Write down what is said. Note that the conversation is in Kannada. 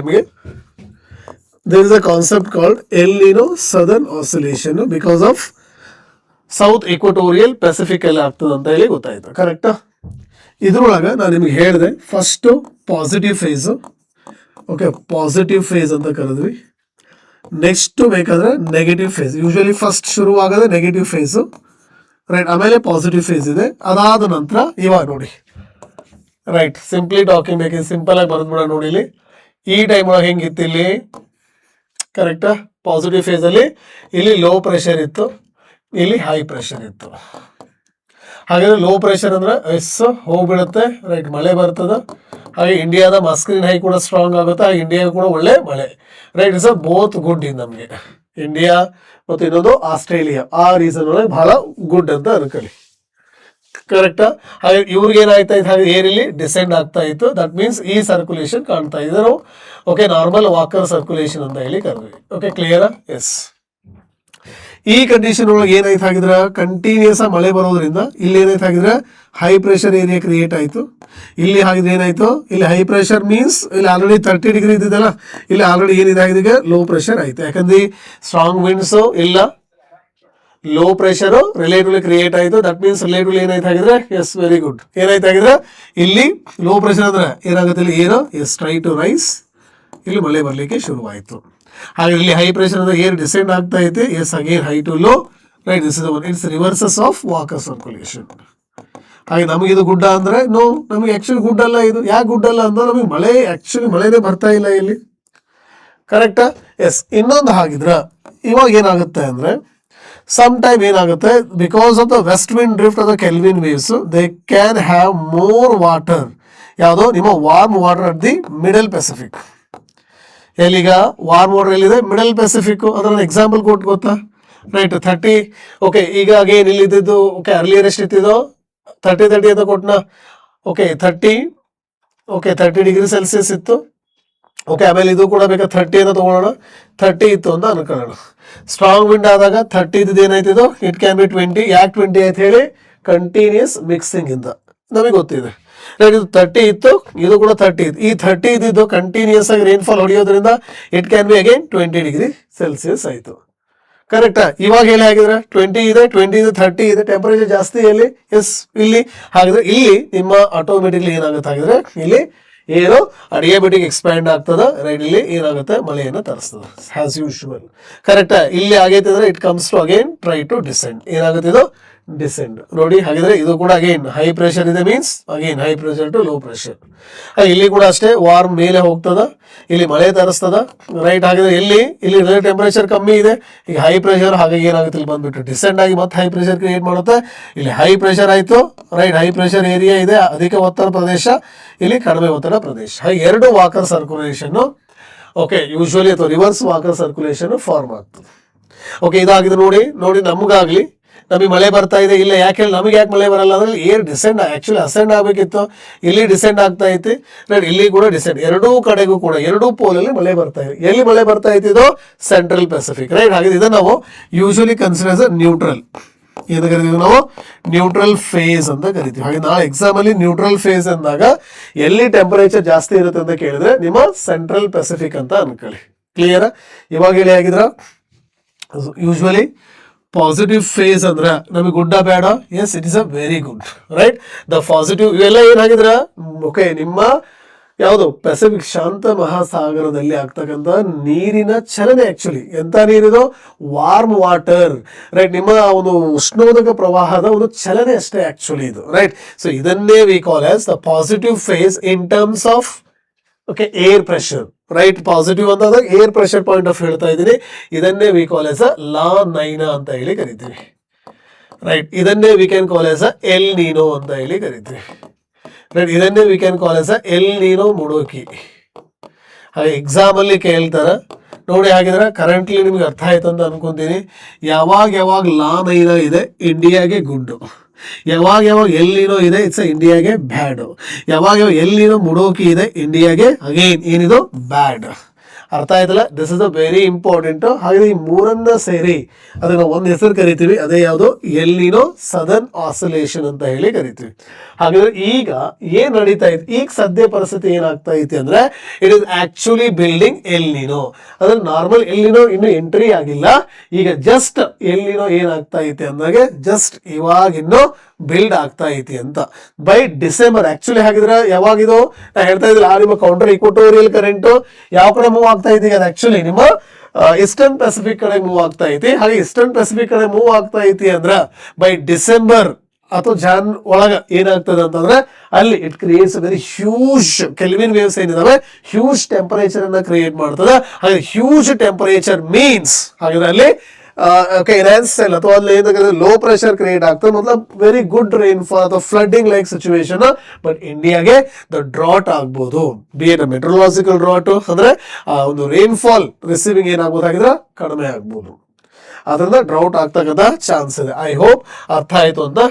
ನಿಮಗೆ there is a concept called El Nino Southern Oscillation because of south equatorial Pacific ಅಲ್ಲಿ ಆಗ್ತದೆ ಅಂತ ಹೇಳಿ ಗೊತ್ತಾಯ್ತು. ಕರೆಕ್ಟಾ? ಇದ್ರೊಳಗೆ ನಾನು ನಿಮ್ಗೆ ಹೇಳಿದೆ first positive phase. Okay, positive phase ಅಂತ ಕರೆದ್ವಿ. ನೆಕ್ಸ್ಟ್ ಬೇಕಾದ್ರೆ ನೆಗೆಟಿವ್ ಫೇಸ್. ಯೂಶಲಿ ಫಸ್ಟ್ ಶುರು ಆಗೋದೇ ನೆಗೆಟಿವ್ ಫೇಸು, ರೈಟ್. ಆಮೇಲೆ ಪಾಸಿಟಿವ್ ಫೇಸ್ ಇದೆ. ಅದಾದ ನಂತರ ಇವಾಗ ನೋಡಿ, ರೈಟ್, ಸಿಂಪ್ಲಿ ಟಾಕಿಂಗ್ ಬೇಕಿದೆ, ಸಿಂಪಲ್ ಆಗಿ ಬರೆದ್ಬಿಡ ನೋಡಿ. ಇಲ್ಲಿ ಈ ಟೈಮ್ ಒಳಗೆ ಹೆಂಗಿತ್ತು ಇಲ್ಲಿ, ಕರೆಕ್ಟಾ? ಪಾಸಿಟಿವ್ ಫೇಸ್ ಅಲ್ಲಿ ಇಲ್ಲಿ ಲೋ ಪ್ರೆಷರ್ ಇತ್ತು, ಇಲ್ಲಿ ಹೈ ಪ್ರೆಷರ್ ಇತ್ತು. ಹಾಗಾದ್ರೆ ಲೋ ಪ್ರೆಷರ್ ಅಂದ್ರೆ ಎಸ್ ಹೋಗ್ಬಿಡುತ್ತೆ, ರೈಟ್, ಮಳೆ ಬರ್ತದ. ಹಾಗೆ ಇಂಡಿಯಾದ ಮಸ್ಕ್ರೀನ್ ಹೈ ಕೂಡ ಸ್ಟ್ರಾಂಗ್ ಆಗುತ್ತೆ, ಹಾಗೆ ಇಂಡಿಯಾ ಕೂಡ ಒಳ್ಳೆ ಮಳೆ, right. It's both good in ನಮಗೆ ಇಂಡಿಯಾ ಮತ್ತು ಇನ್ನೊಂದು ಆಸ್ಟ್ರೇಲಿಯಾ. ಆ ರೀಸನ್ ಒಳಗೆ ಬಹಳ ಗುಡ್ ಅಂತ ಅನ್ಕೊಳ್ಳಿ. ಕರೆಕ್ಟಾ? ಹಾಗೆ ಇವ್ರಿಗೆ ಏನಾಯ್ತಾ ಇತ್ತು, ಹಾಗೆ ಏರಿಲಿ ಡಿಸೆಂಡ್ ಆಗ್ತಾ ಇತ್ತು. ದಟ್ ಮೀನ್ಸ್ ಈ ಸರ್ಕ್ಯುಲೇಷನ್ ಕಾಣ್ತಾ ಇದೆ ನಾವು. ಓಕೆ, ನಾರ್ಮಲ್ ವಾಕರ್ ಸರ್ಕ್ಯುಲೇಷನ್ ಅಂತ ಹೇಳಿ ಕರೆದ್ವಿ. ಓಕೆ, ಕ್ಲಿಯರಾ? ಎಸ್. ಈ ಕಂಡೀಷನ್ ಒಳಗೆ ಏನಾಯ್ತು ಹಾಗಿದ್ರೆ, ಕಂಟಿನ್ಯೂಸ್ ಆಗಿ ಮಳೆ ಬರೋದ್ರಿಂದ ಇಲ್ಲಿ ಏನಾಯ್ತು ಹಾಗಿದ್ರೆ ಹೈ ಪ್ರೆಷರ್ ಏರಿಯಾ ಕ್ರಿಯೇಟ್ ಆಯಿತು. ಇಲ್ಲಿ ಹಾಗಿದ್ರೆ ಏನಾಯ್ತು, ಇಲ್ಲಿ ಹೈ ಪ್ರೆಷರ್ ಮೀನ್ಸ್ ಇಲ್ಲಿ ಆಲ್ರೆಡಿ 30 ಡಿಗ್ರಿ ಇದ್ದಿದ್ದಲ್ಲ, ಇಲ್ಲಿ ಆಲ್ರೆಡಿ ಏನಿದೆ ಹಾಗಿದ್ರೆ ಲೋ ಪ್ರೆಷರ್ ಆಯ್ತು. ಯಾಕಂದ್ರೆ ಸ್ಟ್ರಾಂಗ್ ವಿಂಡ್ಸು ಇಲ್ಲ, ಲೋ ಪ್ರೆಷರ್ ರಿಲೇಟಿವ್ಲಿ ಕ್ರಿಯೇಟ್ ಆಯಿತು. ದಟ್ ಮೀನ್ಸ್ ರಿಲೇಟಿವ್ಲಿ ಏನಾಯ್ತು ಹಾಗಿದ್ರೆ, ಎಸ್, ವೆರಿ ಗುಡ್. ಏನಾಯ್ತು ಹಾಗಿದ್ರೆ ಇಲ್ಲಿ ಲೋ ಪ್ರೆಷರ್ ಅಂದ್ರೆ ಏನಾಗುತ್ತೆ, ಇಲ್ಲಿ ಏನು, ಎಸ್, ಟ್ರೈ ಟು ರೈಸ್, ಇಲ್ಲಿ ಮಳೆ ಬರಲಿಕ್ಕೆ ಶುರುವಾಯಿತು. ಹಾಗೆ ಇಲ್ಲಿ ಹೈ ಪ್ರೆಷರ್ ಅಂದ್ರೆ ಏರ್ ಡಿಸೆಂಡ್ ಆಗ್ತಾ ಐತೆ, yes, again high to low, right. This is its reverses of Walker circulation. ಹಾಗೆ ನಮಗೆ ಇದು ಗುಡ್ಡ ಅಂದ್ರೆ ನೋ, ನಮಗೆ ಆಕ್ಚುಲಿ ಗುಡ್ ಅಲ್ಲ ಇದು. ಯಾಕೆ ಗುಡ್ ಅಲ್ಲ ಅಂದ್ರೆ ನಮಗೆ ಮಳೆ ಆಕ್ಚುಲಿ ಮಳೆನೇ ಬರ್ತಾ ಇಲ್ಲ ಇಲ್ಲಿ. ಕರೆಕ್ಟಾ? ಎಸ್. ಇನ್ನೊಂದು ಹಾಗಿದ್ರ ಇವಾಗ ಏನಾಗುತ್ತೆ ಅಂದ್ರೆ ಸಮ್ ಟೈಮ್ ಏನಾಗುತ್ತೆ, because of the west wind drift of the Kelvin waves they can have more water. ಯಾವುದೋ ನಿಮ್ಮ warm water at the middle Pacific. ಎಲ್ಲಿಗ ವಾರ್ಮ್ ವಾಟರ್ ಎಲ್ಲಿದೆ, ಮಿಡಲ್ ಪೆಸಿಫಿಕ್. ಅದರ ಎಕ್ಸಾಂಪಲ್ ಕೊಟ್ಟು ಗೊತ್ತಾ, ರೈಟ್. 30, ಓಕೆ, ಈಗ ಅಗೇನ್ ಇಲ್ಲಿ ಇದ್ದಿದ್ದು, ಓಕೆ, ಅರ್ಲಿಯರ್ ಎಷ್ಟು ಇತ್ತಿದೋ 30 ಅಂತ ಕೊಟ್ಟನ. ಓಕೆ, 30 ಡಿಗ್ರಿ ಸೆಲ್ಸಿಯಸ್ ಇತ್ತು. ಓಕೆ, ಆಮೇಲೆ ಇದು ಕೂಡ ಬೇಕಾ 30 ಅಂತ ತಗೊಳ್ಳೋಣ. 30 ಇತ್ತು ಅಂತ ಅನ್ಕೊಳ್ಳೋಣ. ಸ್ಟ್ರಾಂಗ್ ವಿಂಡ್ ಆದಾಗ 30 ಇದ್ದು ಏನಾಯ್ತಿದು, ಇಟ್ ಕ್ಯಾನ್ ಬಿ 20. ಯಾಕೆ 20 ಆಯ್ತು ಹೇಳಿ, ಕಂಟಿನ್ಯೂಸ್ ಮಿಕ್ಸಿಂಗ್ ಇಂದ ನಮಗೆ ಗೊತ್ತಿದೆ. ಇದು 30 ಇತ್ತು, ಇದು ಕೂಡ 30 ಇತ್ತು. ಈ 30 ಇದ್ದಿದ್ದು ಕಂಟಿನ್ಯೂಸ್ ಆಗಿ ರೈನ್ಫಾಲ್ ಹೊಡೆಯೋದ್ರಿಂದ it can be again 20 degree Celsius ಆಯಿತು. ಕರೆಕ್ಟಾ? ಇವಾಗ ಹೇಳಿ ಹಾಗಿದ್ರೆ 20 ಇದೆ, 20 ಇದೆ, 30 ಇದೆ, ಟೆಂಪರೇಚರ್ ಜಾಸ್ತಿ ಎಲ್ಲಿ, ಎಸ್, ಇಲ್ಲಿ. ಹಾಗಿದ್ರೆ ಇಲ್ಲಿ ನಿಮ್ಮ ಆಟೋಮೆಟಿಕ್ಲಿ ಏನಾಗುತ್ತೆ ಹಾಗಿದ್ರೆ ಇಲ್ಲಿ ಏನು ಅಡಿಯಾಬೆಟಿಕ್ ಎಕ್ಸ್ಪ್ಯಾಂಡ್ ಆಗ್ತದ, ರೈಟ್. ಇಲ್ಲಿ ಏನಾಗುತ್ತೆ, ಮಳೆಯನ್ನು ತರಿಸ್ತದೆ ಆಸ್ ಯೂಶುವಲ್. ಕರೆಕ್ಟಾ? ಇಲ್ಲಿ ಆಗೈತೆ ಅಂದ್ರೆ it comes to again try to descend. ಏನಾಗುತ್ತೆ ಇದು, ಡಿಸೆಂಡ್. ನೋಡಿ ಹಾಗಿದ್ರೆ ಇದು ಕೂಡ ಅಗೇನ್ ಹೈ ಪ್ರೆಷರ್ ಇದೆ, means again high pressure to low pressure. ಇಲ್ಲಿ ಕೂಡ ಅಷ್ಟೇ ವಾರ್ಮ್ ಮೇಲೆ ಹೋಗ್ತದ, ಇಲ್ಲಿ ಮಳೆ ತರಿಸ್ತದ, ರೈಟ್. ಹಾಗಿದ್ರೆ ಇಲ್ಲಿ ಟೆಂಪರೇಚರ್ ಕಮ್ಮಿ ಇದೆ, ಈಗ ಹೈ ಪ್ರೆಷರ್, ಹಾಗಾಗಿ ಏನಾಗುತ್ತೆ ಇಲ್ಲಿ ಬಂದ್ಬಿಟ್ಟು ಡಿಸೆಂಡ್ ಆಗಿ ಮತ್ತೆ ಹೈ ಪ್ರೆಷರ್ ಕ್ರಿಯೇಟ್ ಮಾಡುತ್ತೆ. ಇಲ್ಲಿ ಹೈ ಪ್ರೆಷರ್ ಆಯಿತು, ರೈಟ್. ಹೈ ಪ್ರೆಷರ್ ಏರಿಯಾ ಇದೆ, ಅಧಿಕ ಒತ್ತಡ ಪ್ರದೇಶ, ಇಲ್ಲಿ ಕಡಿಮೆ ಒತ್ತಡ ಪ್ರದೇಶ. ಹಾಗೆ ಎರಡು ವಾಕರ್ ಸರ್ಕ್ಯುಲೇಷನ್, ಓಕೆ, ಯೂಶುವಲಿ ಅಥವಾ ರಿವರ್ಸ್ ವಾಕರ್ ಸರ್ಕ್ಯುಲೇಷನ್ ಫಾರ್ಮ್ ಆಗ್ತದೆ. ಓಕೆ, ಇದಾಗಿದೆ ನೋಡಿ ನಮಗಾಗ್ಲಿ ನಮಗೆ ಮಳೆ ಬರ್ತಾ ಇದೆ. ಇಲ್ಲ ಯಾಕೆ ಹೇಳಿ, ನಮಗೆ ಯಾಕೆ ಮಳೆ ಬರಲ್ಲ ಅಂದ್ರೆ ಏರ್ ಡಿಸೆಂಡ್, ಆಕ್ಚುಲಿ ಅಸೆಂಡ್ ಆಗಬೇಕಿತ್ತು, ಇಲ್ಲಿ ಡಿಸೆಂಡ್ ಆಗ್ತಾ ಐತಿ, ರೈಟ್. ಇಲ್ಲಿ ಕೂಡ ಡಿಸೆಂಡ್, ಎರಡೂ ಕಡೆಗೂ ಕೂಡ ಎರಡೂ ಪೋಲಲ್ಲಿ ಮಳೆ ಬರ್ತಾ ಇದೆ. ಎಲ್ಲಿ ಮಳೆ ಬರ್ತಾ ಇತ್ತು, ಸೆಂಟ್ರಲ್ ಪೆಸಿಫಿಕ್, ರೈಟ್. ಹಾಗೆ ಇದನ್ನು ನಾವು ಯೂಶುವಲಿ ಕನ್ಸಿಡರ್ ಆಸ್ ನ್ಯೂಟ್ರಲ್. ಏನು ಕರಿತೀವಿ ನಾವು, ನ್ಯೂಟ್ರಲ್ ಫೇಸ್ ಅಂತ ಕರಿತೀವಿ. ಹಾಗೆ ನಾಳೆ ಎಕ್ಸಾಮ್ ಅಲ್ಲಿ ನ್ಯೂಟ್ರಲ್ ಫೇಸ್ ಅಂದಾಗ ಎಲ್ಲಿ ಟೆಂಪರೇಚರ್ ಜಾಸ್ತಿ ಇರುತ್ತೆ ಅಂತ ಕೇಳಿದ್ರೆ ನಿಮ್ಮ ಸೆಂಟ್ರಲ್ ಪೆಸಿಫಿಕ್ ಅಂತ ಅನ್ಕೊಳ್ಳಿ. ಕ್ಲಿಯರ್? ಇವಾಗ ಹೇಳಿ ಆಗಿದ್ರ ಯೂಶುವಲಿ ಪಾಸಿಟಿವ್ ಫೇಸ್ ಅಂದ್ರೆ ನಮಗೆ ಗುಡ್ಡ ಬೇಡ, yes, it is a very good, right. The positive ಇವೆಲ್ಲ ಏನಾಗಿದ್ರ, ಓಕೆ, ನಿಮ್ಮ ಯಾವುದು ಪೆಸಿಫಿಕ್ ಶಾಂತ ಮಹಾಸಾಗರದಲ್ಲಿ ಆಗ್ತಕ್ಕಂಥ ನೀರಿನ ಚಲನೆ. ಆಕ್ಚುಲಿ ಎಂತ ನೀರಿದು, ವಾರ್ಮ್ ವಾಟರ್, ರೈಟ್. ನಿಮ್ಮ ಒಂದು ಉಷ್ಣೋದಕ ಪ್ರವಾಹದ ಒಂದು ಚಲನೆ ಅಷ್ಟೇ ಆಕ್ಚುಲಿ ಇದು, ರೈಟ್. ಸೊ ಇದನ್ನೇ we call as the positive phase in terms of, okay, air pressure, right. Positive ಅಂದಾಗ ಏರ್ ಪ್ರೆಷರ್ ಪಾಯಿಂಟ್ ಆಫ್ ಹೇಳ್ತಾ ಇದ್ದೀನಿ. ಇದನ್ನೇ we call as a La Nina ಅಂತ ಹೇಳಿ ಕರಿತೀವಿ, ರೈಟ್. ಇದನ್ನೇ we can call as a El Nino ಅಂತ ಹೇಳಿ ಕರಿತೀವಿ, ರೈಟ್. ಇದನ್ನೇ we can call as a El Nino ಮುಡೋಕಿ. ಹಾಗೆ ಎಕ್ಸಾಮ್ ಅಲ್ಲಿ ಕೇಳ್ತಾರ ನೋಡಿ. ಹಾಗಿದ್ರೆ ಕರೆಂಟ್ಲಿ ನಿಮ್ಗೆ ಅರ್ಥ ಆಯ್ತು ಅಂತ ಅನ್ಕೊಂತೀನಿ. ಯಾವಾಗ ಲಾ ನೈನಾ ಇದೆ, ಇಂಡಿಯಾಗೆ ಗುಡ್ಡು. ಯಾವಾಗ ಎಲ್ಲಿನೋ ಇದೆ, ಇಟ್ಸ್ ಇಂಡಿಯಾಗೆ ಬ್ಯಾಡ್. ಯಾವಾಗ ಎಲ್ಲಿನೋ ಮುಡೋಕಿ ಇದೆ, ಇಂಡಿಯಾಗೆ ಅಗೇನ್ ಏನಿದು ಬ್ಯಾಡ್. ಅರ್ಥ ಆಯ್ತಲ್ಲ, this is a very important. ಹಾಗೆ ಈ ಮೂರನ್ನ ಸೇರಿ ಅದನ್ನ ಒಂದು ಹೆಸರು ಕರಿತೀವಿ, ಅದೇ ಯಾವುದು, ಎಲ್ನಿನೋ ಸದರ್ನ್ ಆಸಿಲೇಷನ್ ಅಂತ ಹೇಳಿ ಕರಿತೀವಿ. ಹಾಗಾದ್ರೆ ಈಗ ಏನ್ ನಡೀತಾ ಇದೆ, ಈಗ ಸದ್ಯ ಪರಿಸ್ಥಿತಿ ಏನಾಗ್ತಾ ಐತಿ ಅಂದ್ರೆ it is actually building El Niño. ಅಂದ್ರೆ ನಾರ್ಮಲ್ ಎಲ್ನಿನೋ ಇನ್ನು ಎಂಟ್ರಿ ಆಗಿಲ್ಲ, ಈಗ ಜಸ್ಟ್ ಎಲ್ನಿನೋ ಏನಾಗ್ತಾ ಐತಿ ಅಂದಾಗೆ ಜಸ್ಟ್ ಇವಾಗ ಇನ್ನು ಬಿಲ್ಡ್ ಆಗ್ತಾ ಐತಿ ಅಂತ. ಬೈ ಡಿಸೆಂಬರ್ ಆಕ್ಚುಲಿ ಹಾಗಿದ್ರೆ ಯಾವಾಗಿದು ನಾ ಹೇಳ್ತಾ ಇದ್ದಿಲ್ಲ, ನಿಮ್ಮ ಕೌಂಟರ್ ಇಕ್ವಟೋರಿಯಲ್ ಕರೆಂಟ್ ಯಾವ ಕಡೆ ಮೂವ್ ಆಗ್ತಾ ಐತಿ, ಅದು ಆಕ್ಚುಲಿ ನಿಮ್ಮ ಈಸ್ಟರ್ನ್ ಪೆಸಿಫಿಕ್ ಕಡೆ ಮೂವ್ ಆಗ್ತಾ ಐತಿ. ಹಾಗೆ ಈಸ್ಟರ್ನ್ ಪೆಸಿಫಿಕ್ ಕಡೆ ಮೂವ್ ಆಗ್ತಾ ಐತಿ ಅಂದ್ರ ಬೈ ಡಿಸೆಂಬರ್ ಅಥವಾ ಜಾನ್ ಒಳಗ ಏನಾಗ್ತದೆ ಅಂತಂದ್ರೆ ಅಲ್ಲಿ it creates very huge Kelvin waves ಏನಿದಾವೆ, ಹ್ಯೂಜ್ ಟೆಂಪರೇಚರ್ ಅನ್ನ ಕ್ರಿಯೇಟ್ ಮಾಡ್ತದೆ. ಹಾಗೆ ಹ್ಯೂಜ್ ಟೆಂಪರೇಚರ್ ಮೀನ್ಸ್ ಹಾಗಾದ್ರೆ ಅಲ್ಲಿ ಎನ್ಹಾನ್ಸೆಲ್ ಅಥವಾ ಅಲ್ಲಿ ಲೋ ಪ್ರೆಷರ್ ಕ್ರಿಯೇಟ್ ಆಗ್ತದೆ, ಮತ್ಲಬ್ ವೆರಿ ಗುಡ್ ರೈನ್ಫಾಲ್ ಅಥವಾ ಫ್ಲಡ್ಡಿಂಗ್ ಲೈಕ್ ಸಿಚುವೇಶನ್. ಬಟ್ ಇಂಡಿಯಾಗೆ ದ ಡ್ರಾಟ್ ಆಗ್ಬೋದು, ಬಿ ಎಟ್ ಮೆಟ್ರೋಲಾಜಿಕಲ್ ಡ್ರಾಟ್ ಅಂದ್ರೆ ಒಂದು ರೈನ್ಫಾಲ್ ರಿಸೀವಿಂಗ್ ಏನಾಗ್ಬೋದಾಗಿದ್ರೆ ಕಡಿಮೆ ಆಗ್ಬೋದು, ಅದರಿಂದ ಡ್ರೌಟ್ ಆಗ್ತಕ್ಕಂಥ ಚಾನ್ಸ್ ಇದೆ. ಐ ಹೋಪ್ ಅರ್ಥ ಆಯ್ತು ಅಂತ